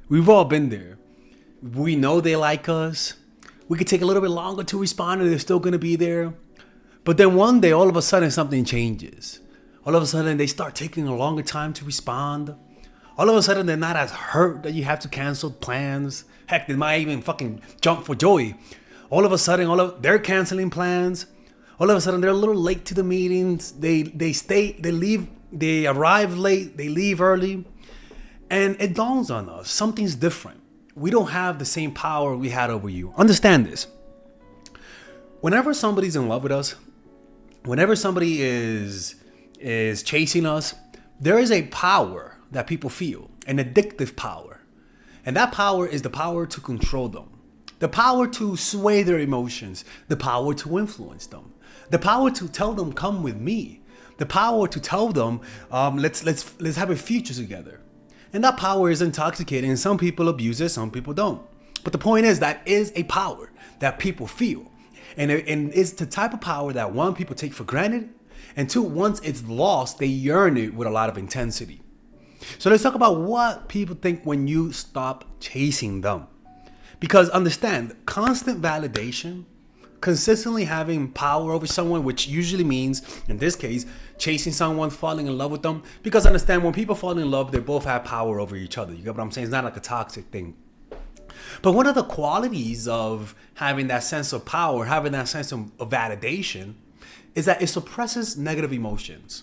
We've all been there. We know they like us. We could take a little bit longer to respond and they're still going to be there. But then one day, all of a sudden, something changes. All of a sudden, they start taking a longer time to respond. All of a sudden, they're not as hurt that you have to cancel plans. Heck, they might even fucking jump for joy. All of a sudden, they're canceling plans. All of a sudden, they're a little late to the meetings. They leave, they arrive late, they leave early. And it dawns on us, something's different. We don't have the same power we had over you. Understand this. Whenever somebody's in love with us, whenever somebody is chasing us, there is a power that people feel, an addictive power. And that power is the power to control them, the power to sway their emotions, the power to influence them, the power to tell them, come with me, the power to tell them, let's have a future together. And that power is intoxicating, and some people abuse it, some people don't. But the point is that is a power that people feel. And it's the type of power that one, people take for granted, and two, once it's lost, they yearn it with a lot of intensity. So let's talk about what people think when you stop chasing them. Because understand, constant validation, consistently having power over someone, which usually means, in this case, chasing someone, falling in love with them. Because understand, when people fall in love, they both have power over each other. You get what I'm saying? It's not like a toxic thing. But one of the qualities of having that sense of power, having that sense of validation, is that it suppresses negative emotions.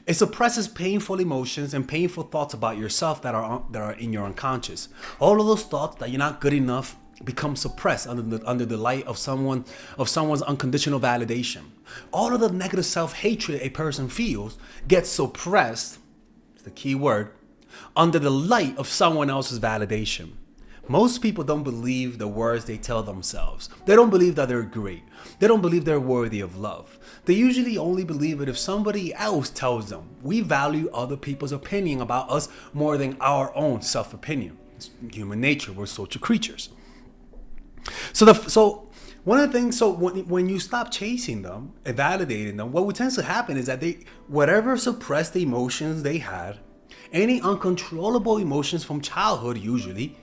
It suppresses painful emotions and painful thoughts about yourself that are in your unconscious. All of those thoughts that you're not good enough become suppressed under the light of someone's unconditional validation. All of the negative self-hatred a person feels gets suppressed, it's the key word, under the light of someone else's validation. Most people don't believe the words they tell themselves. They don't believe that they're great. They don't believe they're worthy of love. They usually only believe it if somebody else tells them. We value other people's opinion about us more than our own self-opinion. It's human nature. We're social creatures. So one of the things, when you stop chasing them and validating them, what tends to happen is that whatever suppressed emotions they had, any uncontrollable emotions from childhood usually,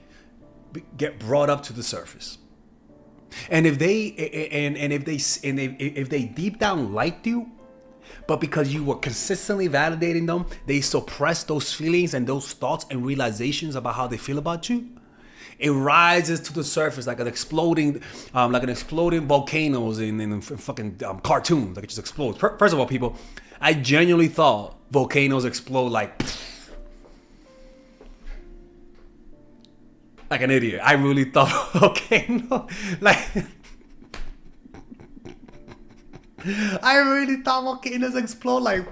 get brought up to the surface. And if they deep down liked you, but because you were consistently validating them, they suppress those feelings and those thoughts and realizations about how they feel about you. It rises to the surface like an exploding volcanoes in fucking cartoons. Like it just explodes. First of all, people, I genuinely thought volcanoes explode like an idiot. I really thought volcano I really thought volcanoes explode like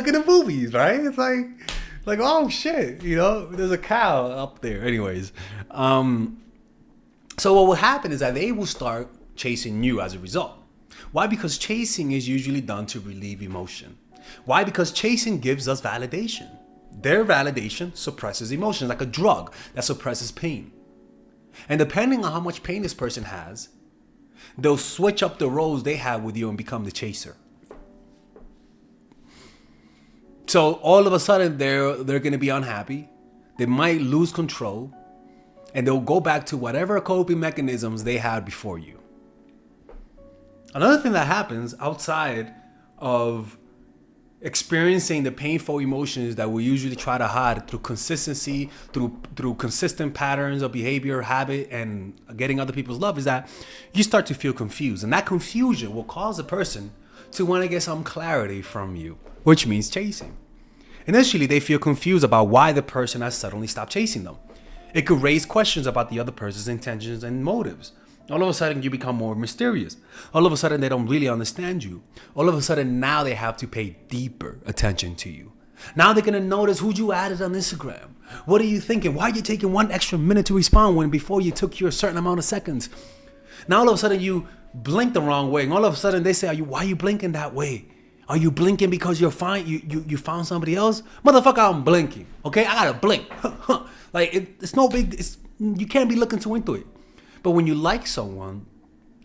in the movies, right? It's like oh shit, there's a cow up there. Anyways, so what will happen is that they will start chasing you as a result. Why? Because chasing is usually done to relieve emotion. Why? Because chasing gives us validation. Their validation suppresses emotions, like a drug that suppresses pain. And depending on how much pain this person has, they'll switch up the roles they have with you and become the chaser. So all of a sudden, they're going to be unhappy. They might lose control. And they'll go back to whatever coping mechanisms they had before you. Another thing that happens outside of experiencing the painful emotions that we usually try to hide through consistency, through consistent patterns of behavior, habit, and getting other people's love, is that you start to feel confused. And that confusion will cause a person to want to get some clarity from you, which means chasing. Initially, they feel confused about why the person has suddenly stopped chasing them. It could raise questions about the other person's intentions and motives. All of a sudden, you become more mysterious. All of a sudden, they don't really understand you. All of a sudden, now they have to pay deeper attention to you. Now they're going to notice who you added on Instagram. What are you thinking? Why are you taking one extra minute to respond when before you took you a certain amount of seconds? Now all of a sudden, you blink the wrong way. And all of a sudden, they say, why are you blinking that way? Are you blinking because you're fine? You found somebody else? Motherfucker, I'm blinking. Okay, I gotta blink. It's no big. You can't be looking too into it. But when you like someone,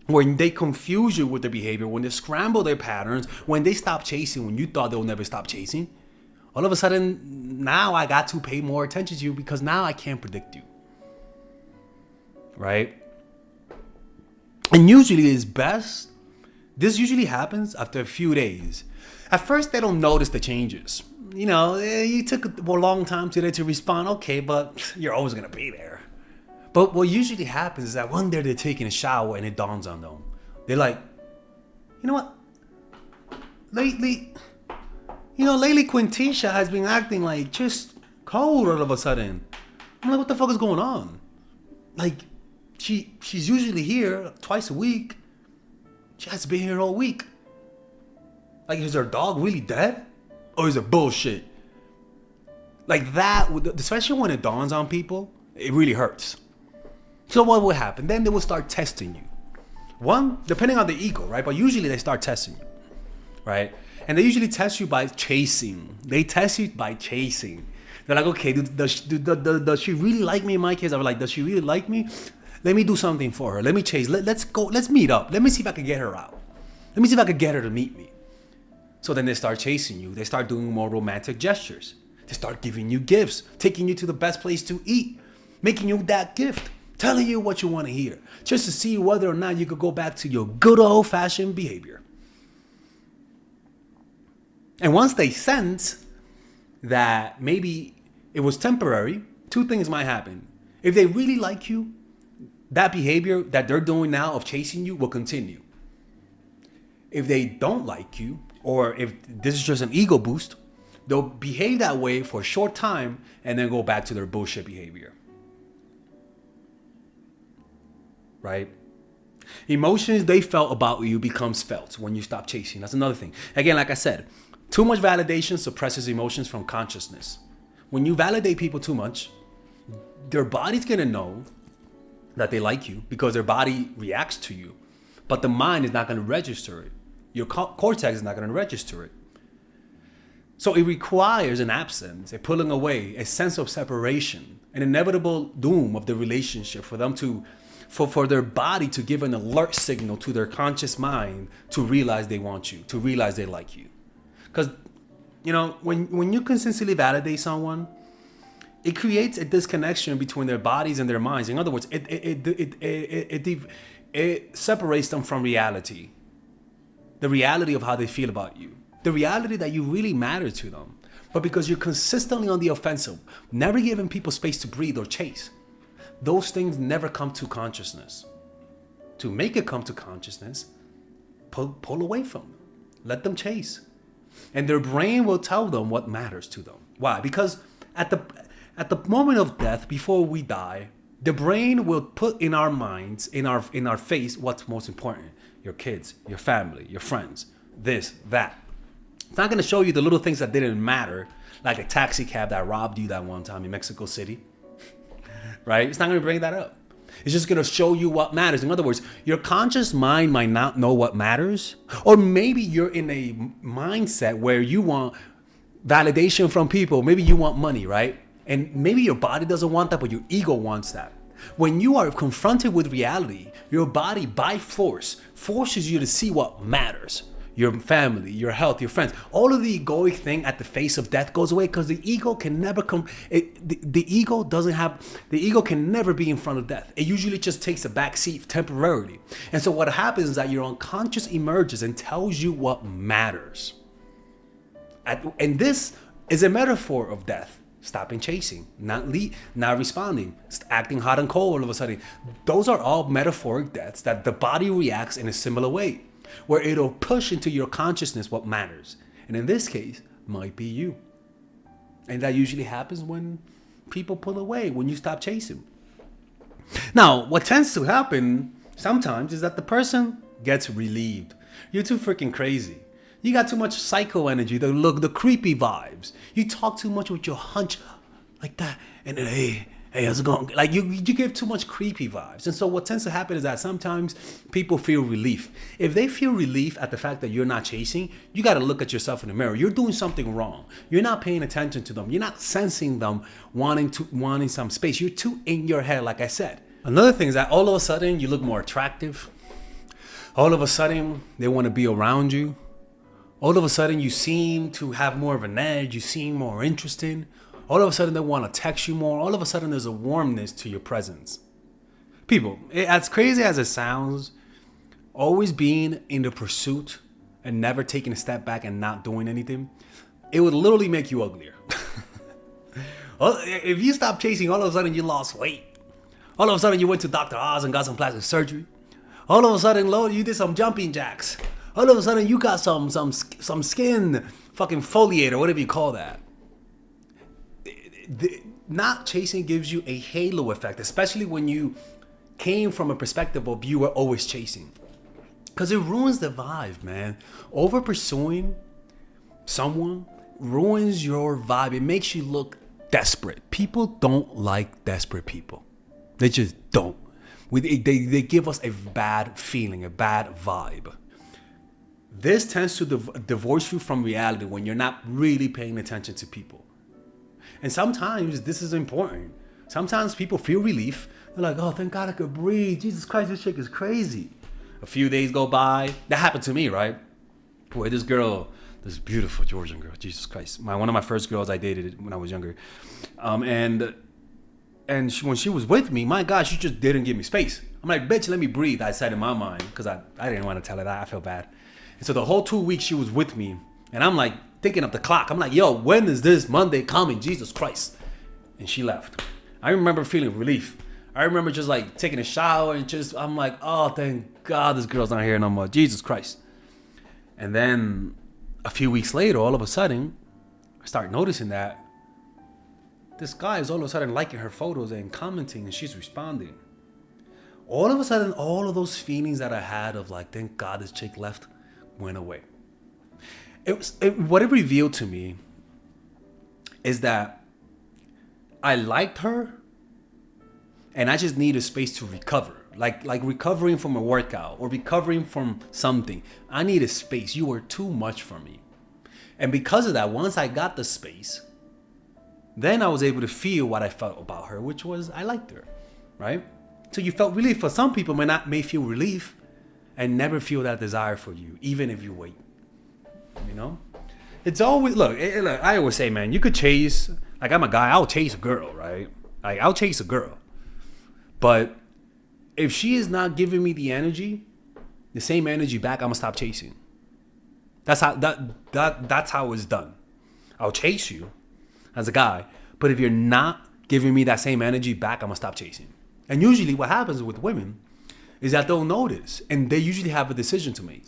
when they confuse you with their behavior, when they scramble their patterns, when they stop chasing, when you thought they'll never stop chasing, All of a sudden, now I got to pay more attention to you because now I can't predict you. Right? And usually it's best. This usually happens after a few days. At first, they don't notice the changes. You know, you took a long time today to respond. Okay, but you're always going to be there. But what usually happens is that one day they're taking a shower and it dawns on them. They're like, you know what? Lately Quintisha has been acting like just cold all of a sudden. I'm like, what the fuck is going on? Like, she's usually here twice a week. She has been here all week. Like, is her dog really dead? Or is it bullshit? Like that, especially when it dawns on people, it really hurts. So what will happen? Then they will start testing you. One, depending on the ego, right? But usually they start testing you, right? And they usually test you by chasing. They test you by chasing. They're like, okay, does she really like me? In my case, I was like, does she really like me? Let me do something for her. Let me chase. Let's go. Let's meet up. Let me see if I can get her out. Let me see if I can get her to meet me. So then they start chasing you. They start doing more romantic gestures. They start giving you gifts, taking you to the best place to eat, making you that gift, telling you what you want to hear, just to see whether or not you could go back to your good old-fashioned behavior. And once they sense that maybe it was temporary, two things might happen. If they really like you, that behavior that they're doing now of chasing you will continue. If they don't like you, or if this is just an ego boost, they'll behave that way for a short time and then go back to their bullshit behavior. Right? Emotions they felt about you becomes felt when you stop chasing. That's another thing. Again, like I said, too much validation suppresses emotions from consciousness. When you validate people too much, their body's gonna know that they like you because their body reacts to you, but the mind is not gonna register it. Your cortex is not gonna register it. So it requires an absence, a pulling away, a sense of separation, an inevitable doom of the relationship for them to, for their body to give an alert signal to their conscious mind to realize they want you, to realize they like you. Because, you know, when you consistently validate someone, it creates a disconnection between their bodies and their minds. In other words, it separates them from reality. The reality of how they feel about you. The reality that you really matter to them. But because you're consistently on the offensive, never giving people space to breathe or chase, those things never come to consciousness. To make it come to consciousness, pull away from them. Let them chase. And their brain will tell them what matters to them. Why? Because at the moment of death, before we die, the brain will put in our minds, in our face, what's most important. Your kids, your family, your friends, this, that. It's not going to show you the little things that didn't matter, like a taxi cab that robbed you that one time in Mexico City. Right? It's not going to bring that up. It's just going to show you what matters. In other words, your conscious mind might not know what matters. Or maybe you're in a mindset where you want validation from people. Maybe you want money, right? And maybe your body doesn't want that, but your ego wants that. When you are confronted with reality, your body by force forces you to see what matters. Your family, your health, your friends. All of the egoic thing at the face of death goes away because the ego can never come. The ego can never be in front of death. It usually just takes a back seat temporarily. And so what happens is that your unconscious emerges and tells you what matters. And this is a metaphor of death. Stopping chasing, not responding, acting hot and cold all of a sudden. Those are all metaphoric deaths that the body reacts in a similar way, where it'll push into your consciousness what matters. And in this case, might be you. And that usually happens when people pull away, when you stop chasing. Now, what tends to happen sometimes is that the person gets relieved. You're too freaking crazy. You got too much psycho energy, the creepy vibes. You talk too much with your hunch like that. And then, hey, how's it going? Like you give too much creepy vibes. And so what tends to happen is that sometimes people feel relief. If they feel relief at the fact that you're not chasing, you got to look at yourself in the mirror. You're doing something wrong. You're not paying attention to them. You're not sensing them wanting some space. You're too in your head, like I said. Another thing is that all of a sudden you look more attractive. All of a sudden they want to be around you. All of a sudden, you seem to have more of an edge. You seem more interesting. All of a sudden, they want to text you more. All of a sudden, there's a warmness to your presence. People, as crazy as it sounds, always being in the pursuit and never taking a step back and not doing anything, it would literally make you uglier. If you stop chasing, all of a sudden you lost weight. All of a sudden you went to Dr. Oz and got some plastic surgery. All of a sudden, Lord, you did some jumping jacks. All of a sudden you got some skin fucking foliate or whatever you call that. Not chasing gives you a halo effect, especially when you came from a perspective of you were always chasing. Because it ruins the vibe, man. Over pursuing someone ruins your vibe. It makes you look desperate. People don't like desperate people. They just don't. They give us a bad feeling, a bad vibe. This tends to divorce you from reality when you're not really paying attention to people. And sometimes this is important. Sometimes people feel relief. They're like, oh, thank God I could breathe. Jesus Christ, this chick is crazy. A few days go by. That happened to me, right? Boy, this girl, this beautiful Georgian girl, Jesus Christ. One of my first girls I dated when I was younger. And when she was with me, my God, she just didn't give me space. I'm like, bitch, let me breathe. I said in my mind, because I didn't want to tell her that. I felt bad. And so the whole 2 weeks she was with me, and I'm like thinking of the clock. I'm like, yo, when is this Monday coming? Jesus Christ. And she left. I remember feeling relief. I remember just like taking a shower and I'm like, oh, thank God this girl's not here no more. Jesus Christ. And then a few weeks later, all of a sudden, I start noticing that this guy is all of a sudden liking her photos and commenting, and she's responding. All of a sudden, all of those feelings that I had of like, thank God this chick left, went away. What it revealed to me is that I liked her, and I just needed space to recover. Like recovering from a workout or recovering from something. I needed space. You were too much for me. And because of that, once I got the space, then I was able to feel what I felt about her, which was I liked her, right? So you felt relief. For some people, may feel relief and never feel that desire for you, even if you wait. You know? It's always, look, I always say, man, you could chase, like I'm a guy, I'll chase a girl, right? Like I'll chase a girl. But if she is not giving me the same energy back, I'm gonna stop chasing. That's how it's done. I'll chase you as a guy, but if you're not giving me that same energy back, I'm gonna stop chasing. And usually what happens with women is that they'll notice, and they usually have a decision to make.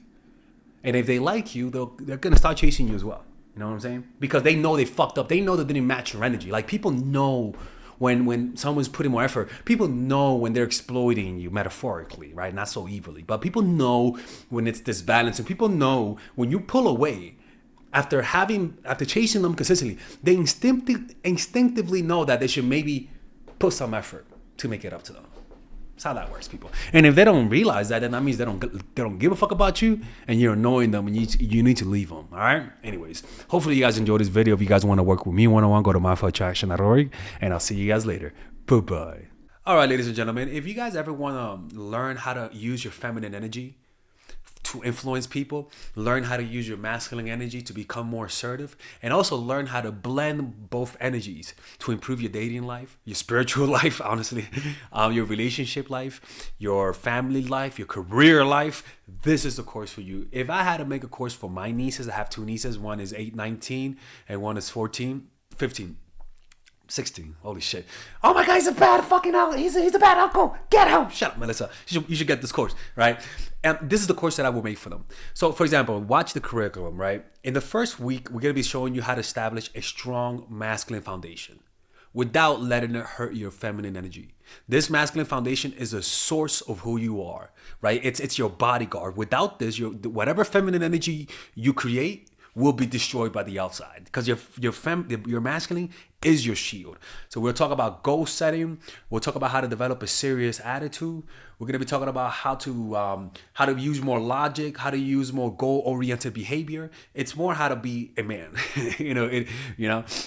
And if they like you, they're gonna start chasing you as well. You know what I'm saying? Because they know they fucked up. They know they didn't match your energy. Like people know when someone's putting more effort. People know when they're exploiting you metaphorically, right? Not so evilly, but people know when it's disbalanced, and people know when you pull away after chasing them consistently. They instinctively know that they should maybe put some effort to make it up to them. That's how that works, people. And if they don't realize that, then that means they don't give a fuck about you, and you're annoying them, and you need to leave them. All right. Anyways, hopefully you guys enjoyed this video. If you guys want to work with me one-on-one, go to mindfulattraction.org, and I'll see you guys later. Bye-bye. All right, ladies and gentlemen, if you guys ever want to learn how to use your feminine energy to influence people, learn how to use your masculine energy to become more assertive, and also learn how to blend both energies to improve your dating life, your spiritual life, honestly, your relationship life, your family life, your career life, this is the course for you. If I had to make a course for my nieces, I have two nieces, one is 19 and one is 15. 16. Holy shit. Oh my God, he's a bad fucking uncle. He's a bad uncle. Get him. Shut up, Melissa. You should get this course, right? And this is the course that I will make for them. So, for example, watch the curriculum, right? In the first week, we're going to be showing you how to establish a strong masculine foundation without letting it hurt your feminine energy. This masculine foundation is a source of who you are, right? It's your bodyguard. Without this, whatever feminine energy you create will be destroyed by the outside, because your masculine is your shield. So we'll talk about goal setting. We'll talk about how to develop a serious attitude. We're going to be talking about how to use more logic, how to use more goal-oriented behavior. It's more how to be a man.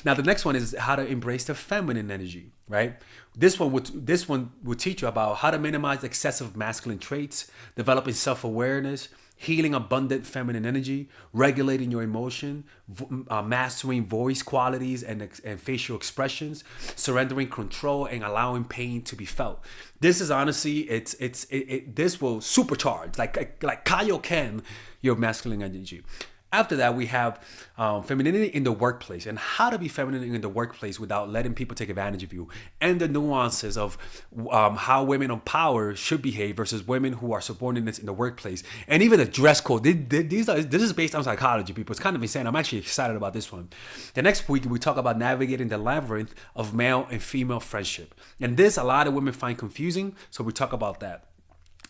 Now the next one is how to embrace the feminine energy, right? This one will teach you about how to minimize excessive masculine traits, developing self-awareness, healing abundant feminine energy, regulating your emotion, mastering voice qualities and facial expressions, surrendering control, and allowing pain to be felt. This is honestly, this will supercharge, like Kaioken, your masculine energy. After that, we have femininity in the workplace and how to be feminine in the workplace without letting people take advantage of you, and the nuances of how women of power should behave versus women who are subordinates in the workplace, and even the dress code. This is based on psychology, people. It's kind of insane. I'm actually excited about this one. The next week, we talk about navigating the labyrinth of male and female friendship. And this, a lot of women find confusing, so we talk about that.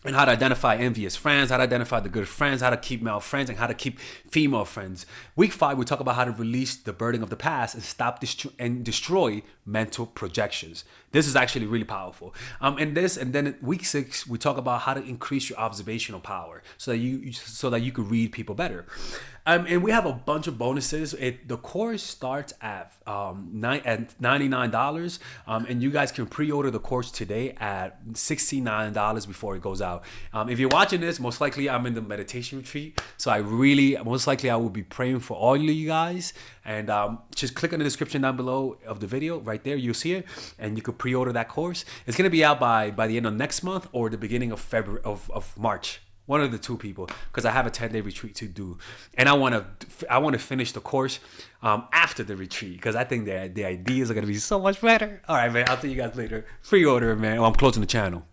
And how to identify envious friends, how to identify the good friends, how to keep male friends, and how to keep female friends. Week 5, we talk about how to release the burden of the past and stop and destroy mental projections. This is actually really powerful. And then week 6, we talk about how to increase your observational power so that you could read people better. And we have a bunch of bonuses. The course starts at $99, and you guys can pre-order the course today at $69 before it goes out. If you're watching this, most likely I'm in the meditation retreat, so most likely I will be praying for all of you guys. And just click on the description down below of the video. Right there, you'll see it, and you could pre-order that course. It's gonna be out by the end of next month or the beginning of February of March. One of the two, people, because I have a 10-day retreat to do, and I want to finish the course after the retreat, because I think the ideas are gonna be so much better. All right, man. I'll see you guys later. Pre-order, man. I'm closing the channel.